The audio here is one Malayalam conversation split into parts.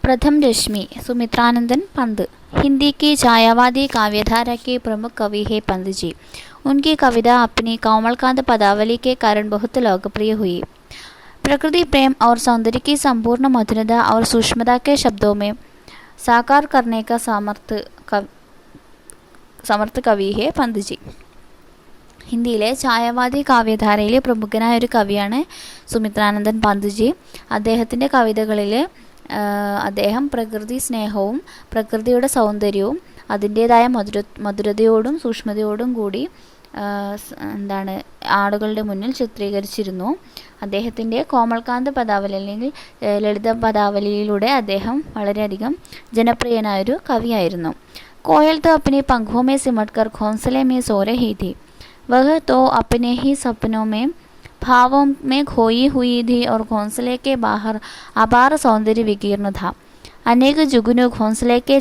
प्रथम रश्मि सुमित्रानंदन पंत हिंदी की छायावादी काव्यधारा के प्रमुख कवि हैं पंत जी। उनकी कविता अपनी कोमलकांत पदावली के कारण बहुत लोकप्रिय हुई। प्रकृति प्रेम और सौंदर्य की संपूर्ण मधुरता और सूक्ष्मता के शब्दों में साकार करने का സമർത്ഥ കവി ഹേ പന്ത് ജി. ഹിന്ദിയിലെ ഛായാവാദി കാവ്യധാരയിലെ പ്രമുഖനായ ഒരു കവിയാണ് സുമിത്രാനന്ദൻ പന്ത് ജി. അദ്ദേഹത്തിൻ്റെ കവിതകളിൽ അദ്ദേഹം പ്രകൃതി സ്നേഹവും പ്രകൃതിയുടെ സൗന്ദര്യവും അതിൻ്റേതായ മധുരതയോടും സൂക്ഷ്മതയോടും കൂടി ആളുകളുടെ മുന്നിൽ ചിത്രീകരിച്ചിരുന്നു. അദ്ദേഹത്തിൻ്റെ കോമൾകാന്ത് പദാവലി അല്ലെങ്കിൽ ലളിത പദാവലിയിലൂടെ അദ്ദേഹം വളരെയധികം ജനപ്രിയനായൊരു കവിയായിരുന്നു. कोयल तो अपने पंखों में सिमटकर घोंसले में सो रही थी, वह तो अपने ही सपनों में भावों में खोई हुई थी और घोंसले के बाहर अपार सौंदर्य विकीर्ण था. अनेक जुगनू घोंसले के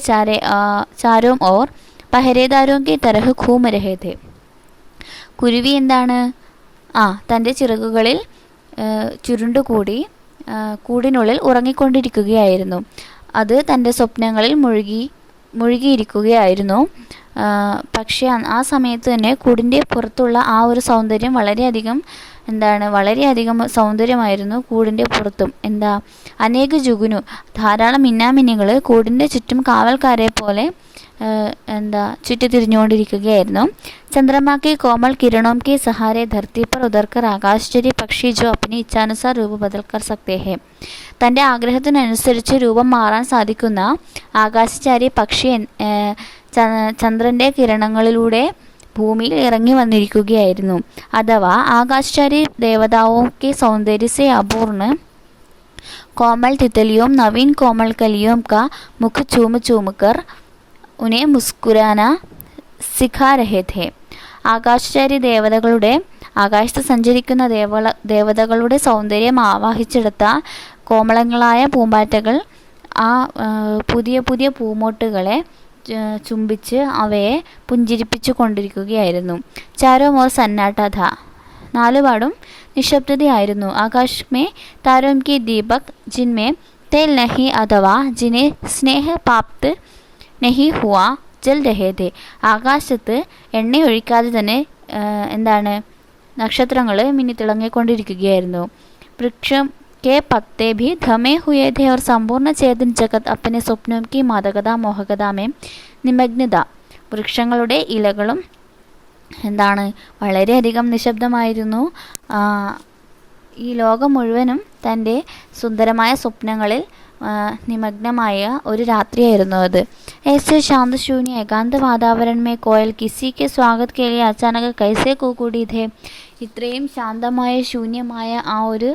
चारों ओर पहरेदारों की तरह घूम रहे थे. കുരുവി എന്താണ് തൻ്റെ ചിറകുകളിൽ ചുരുണ്ടുകൂടി കൂടിനുള്ളിൽ ഉറങ്ങിക്കൊണ്ടിരിക്കുകയായിരുന്നു. അത് തൻ്റെ സ്വപ്നങ്ങളിൽ മുഴുകിയിരിക്കുകയായിരുന്നു. പക്ഷേ ആ സമയത്ത് തന്നെ കൂടിൻ്റെ പുറത്തുള്ള ആ ഒരു സൗന്ദര്യം വളരെയധികം സൗന്ദര്യമായിരുന്നു. കൂടിൻ്റെ പുറത്തും അനേക ജുഗുനു ധാരാളം മിന്നാമിന്നികൾ കൂടിൻ്റെ ചുറ്റും കാവൽക്കാരെ പോലെ ചുറ്റിത്തിരിഞ്ഞുകൊണ്ടിരിക്കുകയായിരുന്നു. चंद्रमा के कोमल किरणों के सहारे धरती पर उतरकर आकाशचारी पक्षी जो अपनी इच्छानुसार रूप बदल कर सकते हैं. തൻ്റെ ആഗ്രഹത്തിനനുസരിച്ച് രൂപം മാറാൻ സാധിക്കുന്ന ആകാശചാരി പക്ഷി ചന്ദ്രൻ്റെ കിരണങ്ങളിലൂടെ ഭൂമിയിൽ ഇറങ്ങി വന്നിരിക്കുകയായിരുന്നു. അഥവാ ആകാശചാരി ദേവതാओं के सौंदर्य से अपूर्ण कोमल तितलियों नवीन कोमल कलियों का मुख चूम चूम कर उन्हें मुस्कुराना सिखा रहे थे. ആകാശചാരി ആകാശത്ത് സഞ്ചരിക്കുന്ന ദേവതകളുടെ സൗന്ദര്യം ആവാഹിച്ചെടുത്ത കോമളങ്ങളായ പൂമ്പാറ്റകൾ ആ പുതിയ പുതിയ പൂമൊട്ടുകളെ ചുംബിച്ച് അവയെ പുഞ്ചിരിപ്പിച്ചു കൊണ്ടിരിക്കുകയായിരുന്നു. ചാരോ മോർ സന്നാട്ട ഥ നാലുപാടും നിശബ്ദതയായിരുന്നു. ആകാശ് മേ താരോം കി ദീപക് ജിൻമേ തേൽ നഹി അഥവാ ജിനെ സ്നേഹ പാപ്ത് നഹി ഹുവാ ജൽ രഹേ ഥേ. ആകാശത്ത് എണ്ണയൊഴിക്കാതെ തന്നെ നക്ഷത്രങ്ങൾ മിന്നിത്തിളങ്ങിക്കൊണ്ടിരിക്കുകയായിരുന്നു. വൃക്ഷം के पत्ते भी थमे हुए थे और संपूर्ण चेतन जगत अपने स्वप्नों की मादकता मोहकता में निमग्न था. വൃക്ഷങ്ങളുടെ ഇലകളും വളരെയധികം നിശബ്ദമായിരുന്നു. ഈ ലോകം മുഴുവനും തൻ്റെ സുന്ദരമായ സ്വപ്നങ്ങളിൽ निमग्नമായ ഒരു രാത്രിയായിരുന്നു അത്. ऐसे शांत शून्य एकांत वातावरण में कोयल किसी के स्वागत के लिए अचानक कैसे കൂടി थे. ഇത്രയും ശാന്തമായ ശൂന്യമായ ആ ഒരു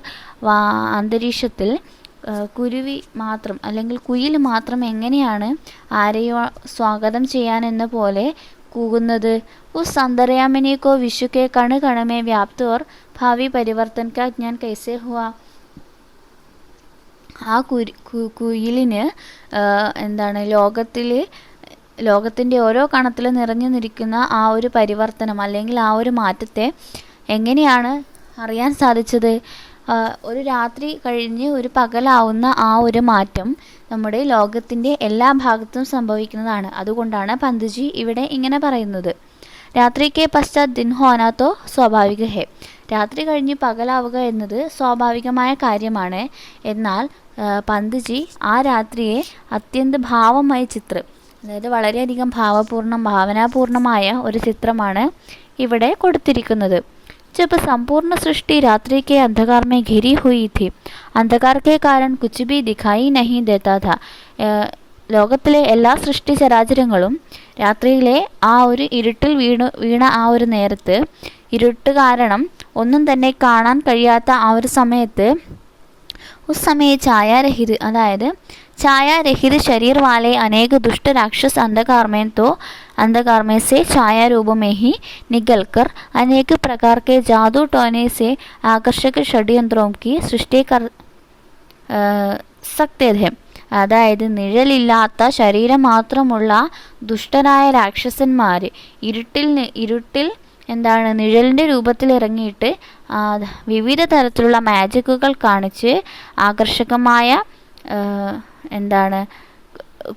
അന്തരീക്ഷത്തിൽ കുരുവി മാത്രം അല്ലെങ്കിൽ കുയിൽ മാത്രം എങ്ങനെയാണ് ആരെയോ സ്വാഗതം ചെയ്യാനെന്ന പോലെ കൂകുന്നത്. उस अंतर्यामिनी को विश्व के कण कण में व्याप्त और भावी परिवर्तन का ज्ञान कैसे हुआ. ആ കുയിലിന് ലോകത്തിൻ്റെ ഓരോ കണത്തിലും നിറഞ്ഞു നിൽക്കുന്ന ആ ഒരു പരിവർത്തനം അല്ലെങ്കിൽ ആ ഒരു മാറ്റത്തെ എങ്ങനെയാണ് അറിയാൻ സാധിച്ചത്. ഒരു രാത്രി കഴിഞ്ഞ് ഒരു പകലാവുന്ന ആ ഒരു മാറ്റം നമ്മുടെ ലോകത്തിൻ്റെ എല്ലാ ഭാഗത്തും സംഭവിക്കുന്നതാണ്. അതുകൊണ്ടാണ് പന്ത്ജി ഇവിടെ ഇങ്ങനെ പറയുന്നത്. രാത്രിക്ക് പശ്ചാത് ദിൻ ഹോനാ തോ സ്വാഭാവിക ഹേ. രാത്രി കഴിഞ്ഞ് പകലാവുക എന്നത് സ്വാഭാവികമായ കാര്യമാണ്. എന്നാൽ പന്ത്ജി ആ രാത്രിയെ അത്യന്ത ഭാവമായ ചിത്രം, അതായത് വളരെയധികം ഭാവനാപൂർണമായ ഒരു ചിത്രമാണ് ഇവിടെ കൊടുത്തിരിക്കുന്നത്. जब संपूर्ण सृष्टि रात्रि के अंधकार में घिरी हुई थी, अंधकार के कारण कुछ भी दिखाई नहीं देता था. ലോകത്തിലെ എല്ലാ സൃഷ്ടി ചരാചരങ്ങളും രാത്രിയിലെ ആ ഒരു ഇരുട്ടിൽ വീണ ആ ഒരു നേരത്ത്, ഇരുട്ട് കാരണം ഒന്നും തന്നെ കാണാൻ കഴിയാത്ത ആ ഒരു സമയത്ത് उस समय छायारहित अदायद छायारहित शरीर वाले अनेक दुष्ट राक्षस अंधकार में से छाया रूप में ही निकलकर अनेक प्रकार के जादू टोने से आकर्षक षड्यंत्रों की सृष्टि कर सकते थे. അതായത് നിഴലില്ലാത്ത ശരീരം മാത്രമുള്ള ദുഷ്ടരായ രാക്ഷസന്മാർ ഇരുട്ടിൽ നിഴലിൻ്റെ രൂപത്തിൽ ഇറങ്ങിയിട്ട് വിവിധ തരത്തിലുള്ള മാജിക്കുകൾ കാണിച്ച് ആകർഷകമായ എന്താണ്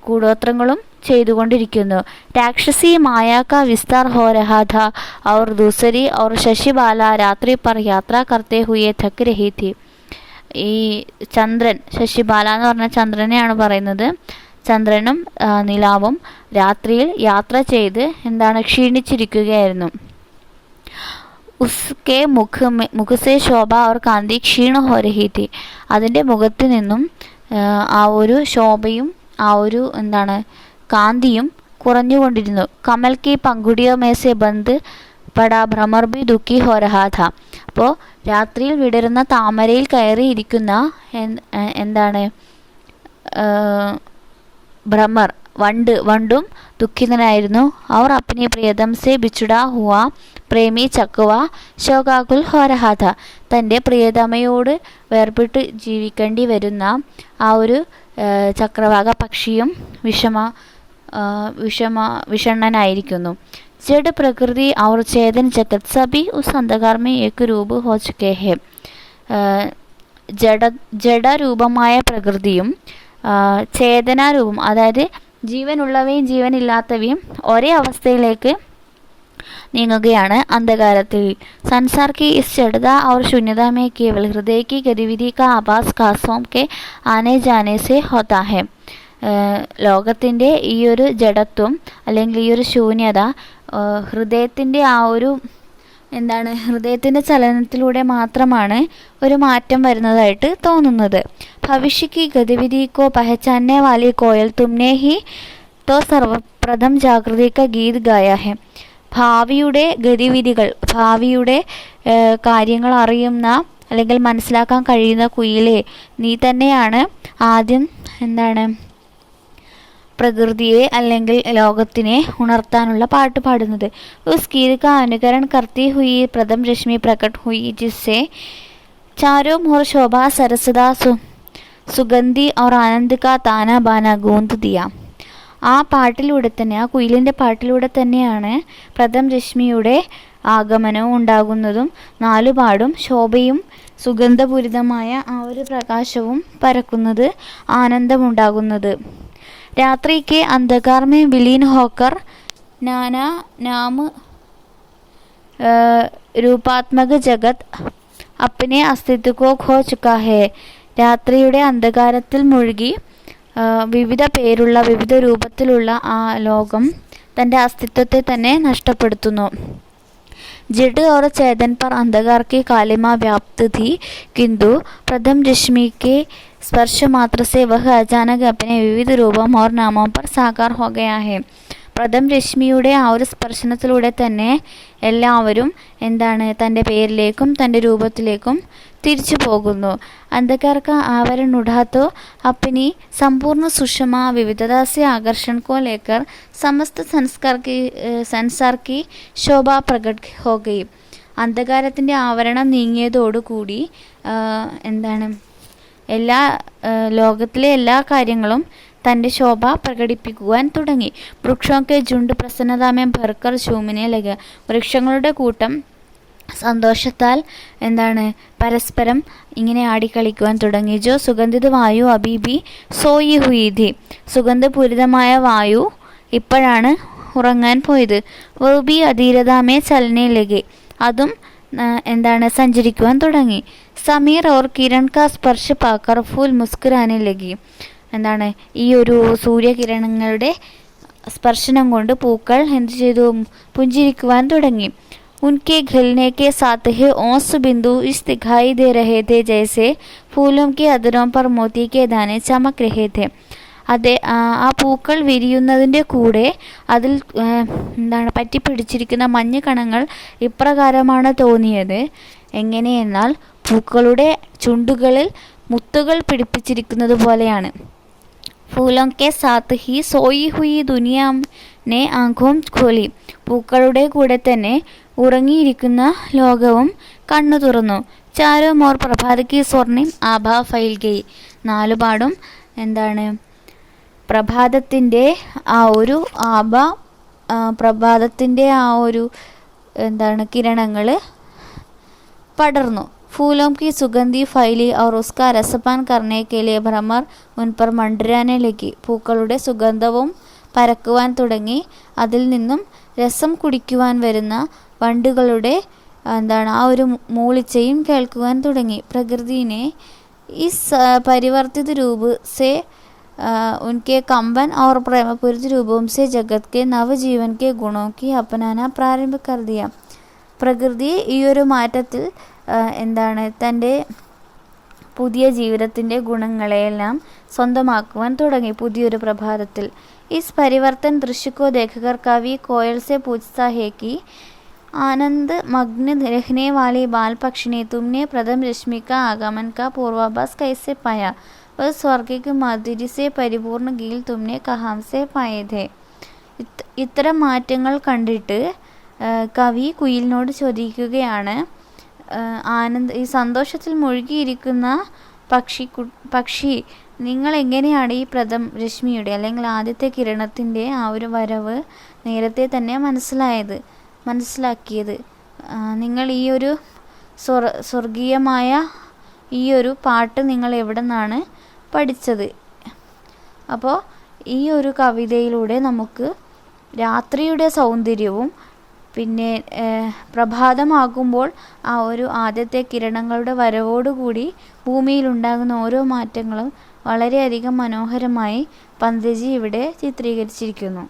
കൂടോത്രങ്ങളും ചെയ്തുകൊണ്ടിരിക്കുന്നു. രാക്ഷസി മായ കാ വിസ്താർ ഹോ രഹാ ഥാ ഔർ ദൂസരി ഔർ ശശിബാല രാത്രി പർ യാത്ര കർത്തേ ഹുയെ ഥക്ക് രഹി ഥി. ഈ ചന്ദ്രൻ, ശശിബാല എന്ന് പറഞ്ഞ ചന്ദ്രനെയാണ് പറയുന്നത്. ചന്ദ്രനും നിലാവും രാത്രിയിൽ യാത്ര ചെയ്ത് ക്ഷീണിച്ചിരിക്കുകയായിരുന്നു. ഉസ്കെ മുഖസേ ശോഭ ഔർ കാന്തി ക്ഷീണ ഹോ രഹി ഥി. അതിൻ്റെ മുഖത്ത് നിന്നും ആ ഒരു ശോഭയും ആ ഒരു കാന്തിയും കുറഞ്ഞുകൊണ്ടിരുന്നു. കമൽ കി പങ്കുടിയോ മേസെ ബന്ദ് പടാ ഭ്രമർ ബി ദുഃഖി ഹോ രഹാ ഥാ. അപ്പോൾ രാത്രിയിൽ വിടരുന്ന താമരയിൽ കയറിയിരിക്കുന്ന ഭ്രമർ, വണ്ടും ദുഃഖിതനായിരുന്നു. അവർ അപ്നി പ്രിയതം സെ ബിച്ചുടാ ഹുവ പ്രേമി ചക്കുവ ശോകാകുൽ ഹോ രഹാ ഥാ. തൻ്റെ പ്രിയതമയോട് വേർപെട്ട് ജീവിക്കേണ്ടി വരുന്ന ആ ഒരു ചക്രവാക പക്ഷിയും വിഷണ്ണനായിരിക്കുന്നു. ജഡ് പ്രകൃതി our Chetan Jagat Sabi uz അന്ധകാർ may ഏക് രൂപ് ഹോ ചുകേ ഹെ. ജഡരൂപമായ പ്രകൃതിയും ചേതനാരൂപം, അതായത് ജീവനുള്ളവയും ജീവനില്ലാത്തവയും ഒരേ അവസ്ഥയിലേക്ക് നീങ്ങുകയാണ് അന്ധകാരത്തിൽ. संसार की इस जड़ता और शून्यता में केवल हृदय की गतिविधि का आभास खासों के आने जाने से होता है. ലോകത്തിൻ്റെ ഈ ഒരു ജഡത്വം അല്ലെങ്കിൽ ഈ ഒരു ശൂന്യത ഹൃദയത്തിൻ്റെ ആ ഒരു ഹൃദയത്തിൻ്റെ ചലനത്തിലൂടെ മാത്രമാണ് ഒരു മാറ്റം വരുന്നതായിട്ട് തോന്നുന്നത്. ഭവിഷ്യ की गतिविधि को पहचानने वाली कोयल तुमने ही तो सर्वप्रथम जागृति का गीत गाया है. ഭാവിയുടെ ഗതിവിധികൾ, ഭാവിയുടെ കാര്യങ്ങൾ അറിയുന്ന അല്ലെങ്കിൽ മനസ്സിലാക്കാൻ കഴിയുന്ന കുയിലേ, നീ തന്നെയാണ് ആദ്യം പ്രകൃതിയെ അല്ലെങ്കിൽ ലോകത്തിനെ ഉണർത്താനുള്ള പാട്ട് പാടുന്നത്. ഉസ് ഗീത് കാ അനുകരൺ കർത്തി ഹുയി പ്രഥം രശ്മി പ്രകट हुई जिससे चारों मोर शोभा सरसदा സുഗന്ധി और आनंद का ताना बाना गूंद दिया. ആ പാട്ടിലൂടെ തന്നെ, ആ കുയിലിൻ്റെ പാട്ടിലൂടെ തന്നെയാണ് പ്രഥം രശ്മിയുടെ ആഗമനവും ഉണ്ടാകുന്നതും നാലുപാടും ശോഭയും സുഗന്ധപൂരിതമായ ആ ഒരു പ്രകാശവും പരക്കുന്നത്, ആനന്ദമുണ്ടാകുന്നത്. രാത്രി കെ അന്ധകാർ മേ വിലീൻ ഹോക്കർ നാനാ നാം രൂപാത്മക ജഗത് അപ്നെ അസ്തിത്വ കോ ഖോ ചുക്കാ ഹെ. രാത്രിയുടെ അന്ധകാരത്തിൽ മുഴുകി വിവിധ പേരുള്ള, വിവിധ രൂപത്തിലുള്ള ആ ലോകം തൻ്റെ അസ്തിത്വത്തെ തന്നെ നഷ്ടപ്പെടുത്തുന്നു. जड़ और चेतन पर अंधकार की कालिमा व्याप्त थी, किंतु प्रथम रश्मि के स्पर्श मात्र से वह अचानक अपने विविध रूपों और नामों पर साकार हो गया है. പ്രഥം രശ്മിയുടെ ആ ഒരു സ്പർശനത്തിലൂടെ തന്നെ എല്ലാവരും തൻ്റെ പേരിലേക്കും തൻ്റെ രൂപത്തിലേക്കും തിരിച്ചു പോകുന്നു. अंधकार का आवरण उड़ा तो अपनी संपूर्ण सुषमा विविधता से आकर्षण को लेकर समस्त संसार की शोभा प्रकट हो गई. അന്ധകാരത്തിൻ്റെ ആവരണം നീങ്ങിയതോടുകൂടി ലോകത്തിലെ എല്ലാ കാര്യങ്ങളും തൻ്റെ ശോഭ പ്രകടിപ്പിക്കുവാൻ തുടങ്ങി. വൃക്ഷമൊക്കെ ജുണ്ട് പ്രസന്നതാമേ ഭർക്കർ ചൂമിനെ ലഗ. വൃക്ഷങ്ങളുടെ കൂട്ടം സന്തോഷത്താൽ പരസ്പരം ഇങ്ങനെ ആടിക്കളിക്കുവാൻ തുടങ്ങി. ജോ സുഗന്ധിത വായു അബീബി സോയി ഹുയിധി. സുഗന്ധപൂരിതമായ വായു ഇപ്പോഴാണ് ഉറങ്ങാൻ പോയത്. വോബി അധീരതാമേ ചലനെ ലഗെ. അതും സഞ്ചരിക്കുവാൻ തുടങ്ങി. സമീർ ഓർ കിരൺ കാ സ്പർശ പാക്കർ ഫൂൽ മുസ്കുരാനെ ലഗി. ഈ ഒരു സൂര്യകിരണങ്ങളുടെ സ്പർശനം കൊണ്ട് പൂക്കൾ എന്ത് ചെയ്തു? പുഞ്ചിരിക്കുവാൻ തുടങ്ങി. उनके घिलने के साथ ही ओस बिंदु इस दिखाई दे रहे थे जैसे फूलों के अधरों पर मोती के दाने चमक रहे थे. ആ പൂക്കൾ വിരിയുന്നതിൻ്റെ കൂടെ അതിൽ പറ്റിപ്പിടിച്ചിരിക്കുന്ന മഞ്ഞ കണങ്ങൾ ഇപ്രകാരമാണ് തോന്നിയത്. എങ്ങനെയെന്നാൽ പൂക്കളുടെ ചുണ്ടുകളിൽ മുത്തുകൾ പിടിപ്പിച്ചിരിക്കുന്നത് പോലെയാണ്. ഫൂലോं के साथ ही सोई हुई दुनिया ने आंखों खोली. പൂക്കളുടെ കൂടെ തന്നെ ഉറങ്ങിയിരിക്കുന്ന ലോകവും കണ്ണു തുറന്നു. ചാരോ മോർ പ്രഭാതക്ക് സ്വർണ്ണിം ആഭ ഫൈൽ ഗയി. നാലുപാടും പ്രഭാതത്തിൻ്റെ ആ ഒരു ആഭ, പ്രഭാതത്തിൻ്റെ ആ ഒരു കിരണങ്ങൾ പടർന്നു. फूलों की सुगंधी फैली और उसका रसपान करने के लिए भ्रमर उन पर मंडരാനെ लगी. പൂക്കളുടെ സുഗന്ധവും പരക്കുവാൻ തുടങ്ങി. അതിൽ നിന്നും രസം കുടിക്കുവാൻ വരുന്ന വണ്ടുകളുടെ ആ ഒരു മൂളിച്ചയും കേൾക്കുവാൻ തുടങ്ങി. പ്രകൃതിനെ इस परिवर्तित रूप से उनके कंपन और प्रेमपूरित रूपों से जगत के नवजीवन के गुणों की अपनाना प्रारंभ कर दिया. പ്രകൃതി ഈ ഒരു മാറ്റത്തിൽ തൻ്റെ പുതിയ ജീവിതത്തിൻ്റെ ഗുണങ്ങളെയെല്ലാം സ്വന്തമാക്കുവാൻ തുടങ്ങി പുതിയൊരു പ്രഭാതത്തിൽ. इस परिवर्तन दृश्य को देखकर कवि कोयल से पूछता है कि आनंद मग्न रहने वाली बाल पक्षी ने तुमने प्रथम रश्मि का आगमन का पूर्वाभास कैसे पाया? वह स्वर्ग के माधुर्य से परिपूर्ण गील तुमने कहाँ से पाए थे? ഇത്തരം മാറ്റങ്ങൾ കണ്ടിട്ട് കവി കുയിലിനോട് ചോദിക്കുകയാണ്, ഈ സന്തോഷത്തിൽ മുഴുകിയിരിക്കുന്ന പക്ഷി നിങ്ങൾ എങ്ങനെയാണ് ഈ പ്രഥം രശ്മിയുടെ അല്ലെങ്കിൽ ആദ്യത്തെ കിരണത്തിൻ്റെ ആ ഒരു വരവ് നേരത്തെ തന്നെ മനസ്സിലാക്കിയത്? നിങ്ങൾ ഈ ഒരു സ്വർഗീയമായ ഈ ഒരു പാട്ട് നിങ്ങൾ എവിടെ നിന്നാണ് പഠിച്ചത്? അപ്പോൾ ഈ ഒരു കവിതയിലൂടെ നമുക്ക് രാത്രിയുടെ സൗന്ദര്യവും പിന്നെ പ്രഭാതമാകുമ്പോൾ ആ ഒരു ആദ്യത്തെ കിരണങ്ങളുടെ വരവോടുകൂടി ഭൂമിയിലുണ്ടാകുന്ന ഓരോ മാറ്റങ്ങളും വളരെയധികം മനോഹരമായി പന്തജി ഇവിടെ ചിത്രീകരിച്ചിരിക്കുന്നു.